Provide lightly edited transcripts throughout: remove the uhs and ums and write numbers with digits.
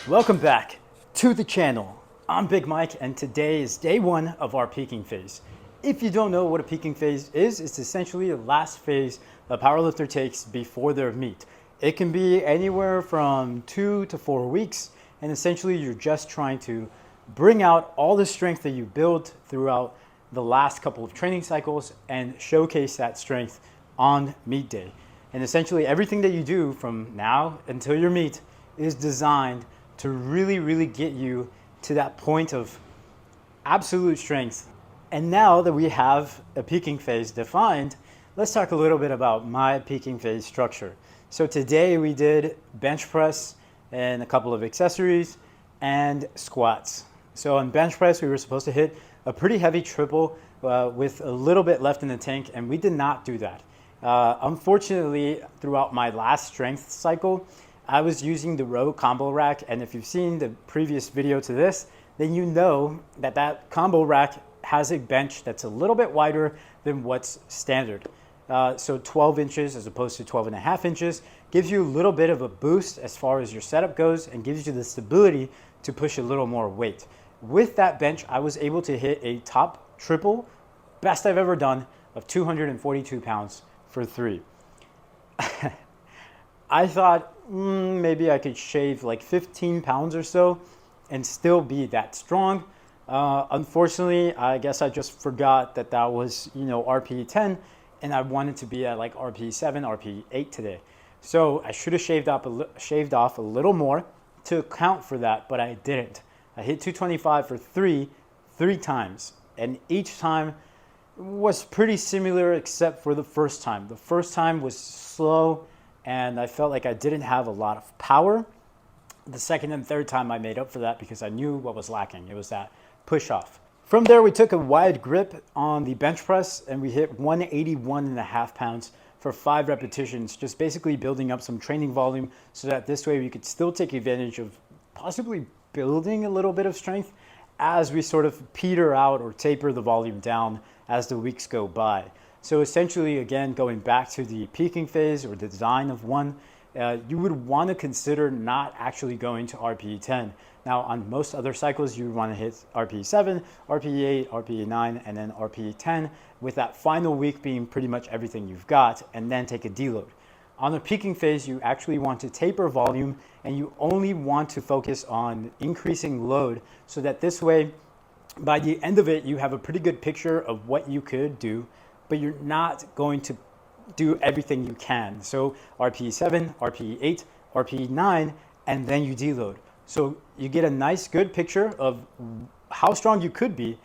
Welcome back to the channel. I'm Big Mike and today is day one of our peaking phase. If you don't know what a peaking phase is, it's essentially the last phase a powerlifter takes before their meet. It can be anywhere from 2 to 4 weeks, and essentially you're just trying to bring out all the strength that you built throughout the last couple of training cycles and showcase that strength on meet day. And essentially everything that you do from now until your meet is designed to really get you to that point of absolute strength. And now that we have a peaking phase defined, let's talk a little bit about my peaking phase structure. So today we did bench press and a couple of accessories and squats. So on bench press, we were supposed to hit a pretty heavy triple with a little bit left in the tank, and we did not do that. Unfortunately, throughout my last strength cycle, I was using the Rogue combo rack, and if you've seen the previous video to this, then you know that that combo rack has a bench that's a little bit wider than what's standard. So 12 inches as opposed to 12 and a half inches gives you a little bit of a boost as far as your setup goes and gives you the stability to push a little more weight. With that bench, I was able to hit a top triple, best I've ever done, of 242 pounds for 3. I thought maybe I could shave like 15 pounds or so and still be that strong. Unfortunately, I guess I just forgot that that was, RPE 10, and I wanted to be at like RPE 7, RPE 8 today. So I should have shaved off a little more to account for that, but I didn't. I hit 225 for three times, and each time was pretty similar except for the first time. The first time was slow, and I felt like I didn't have a lot of power. The second and third time I made up for that because I knew what was lacking. It was that push off. From there, we took a wide grip on the bench press and we hit 181 and a half pounds for 5 repetitions, just basically building up some training volume so that this way we could still take advantage of possibly building a little bit of strength as we sort of peter out or taper the volume down as the weeks go by. So essentially, again, going back to the peaking phase or the design of one, you would want to consider not actually going to RPE 10. Now, on most other cycles, you would want to hit RPE 7, RPE 8, RPE 9, and then RPE 10, with that final week being pretty much everything you've got, and then take a deload. On the peaking phase, you actually want to taper volume, and you only want to focus on increasing load so that this way, by the end of it, you have a pretty good picture of what you could do, but you're not going to do everything you can. So RPE 7, RPE 8, RPE 9, and then you deload. So you get a nice good picture of how strong you could be,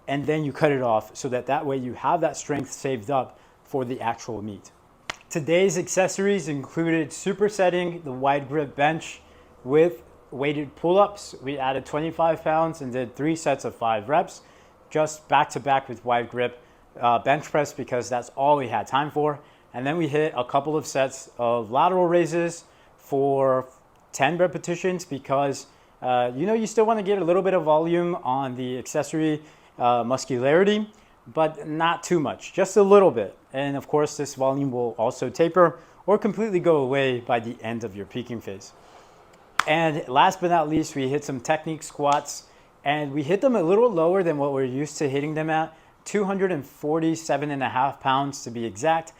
and then you cut it off so that way you have that strength saved up for the actual meet. Today's accessories included supersetting the wide grip bench with weighted pull-ups. We added 25 pounds and did 3 sets of 5 reps, just back to back with wide grip bench press because that's all we had time for. And then we hit a couple of sets of lateral raises for 10 repetitions because you still want to get a little bit of volume on the accessory muscularity, but not too much, just a little bit. And of course, this volume will also taper or completely go away by the end of your peaking phase. And last but not least, we hit some technique squats, and we hit them a little lower than what we're used to hitting them at, 247 and a half pounds to be exact,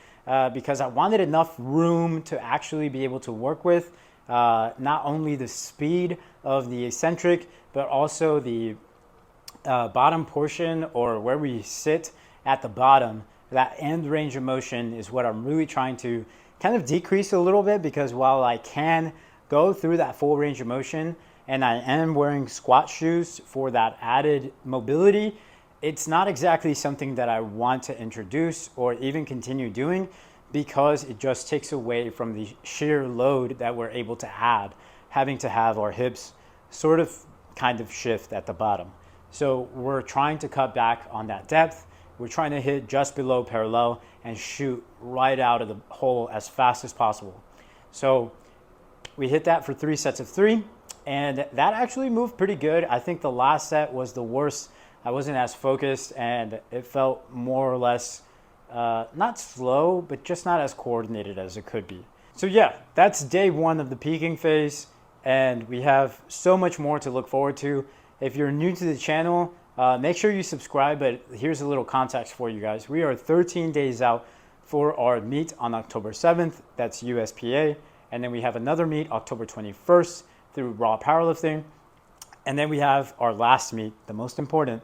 because I wanted enough room to actually be able to work with not only the speed of the eccentric, but also the bottom portion, or where we sit at the bottom. That end range of motion is what I'm really trying to kind of decrease a little bit, because while I can go through that full range of motion and I am wearing squat shoes for that added mobility, it's not exactly something that I want to introduce or even continue doing, because it just takes away from the sheer load that we're able to add, having to have our hips sort of kind of shift at the bottom. So we're trying to cut back on that depth. We're trying to hit just below parallel and shoot right out of the hole as fast as possible. So we hit that for 3 sets of 3, and that actually moved pretty good. I think the last set was the worst. I wasn't as focused, and it felt more or less not slow, but just not as coordinated as it could be. So yeah, that's day one of the peaking phase. and we have so much more to look forward to. If you're new to the channel, make sure you subscribe, but here's a little context for you guys. We are 13 days out for our meet on October 7th, that's USPA, and then we have another meet October 21st through Raw Powerlifting, and then we have our last meet, the most important,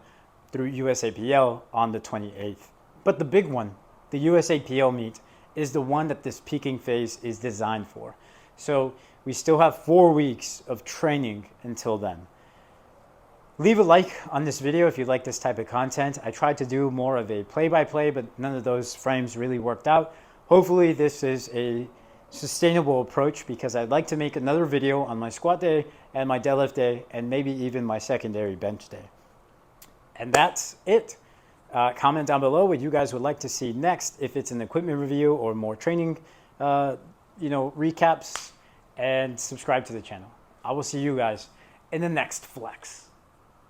through USAPL on the 28th. But the big one, the USAPL meet, is the one that this peaking phase is designed for. So we still have 4 weeks of training until then. Leave a like on this video if you like this type of content. I tried to do more of a play-by-play, but none of those frames really worked out. Hopefully this is a sustainable approach, because I'd like to make another video on my squat day and my deadlift day, and maybe even my secondary bench day. And that's it. Comment down below what you guys would like to see next, if it's an equipment review or more training recaps, and subscribe to the channel. I will see you guys in the next flex.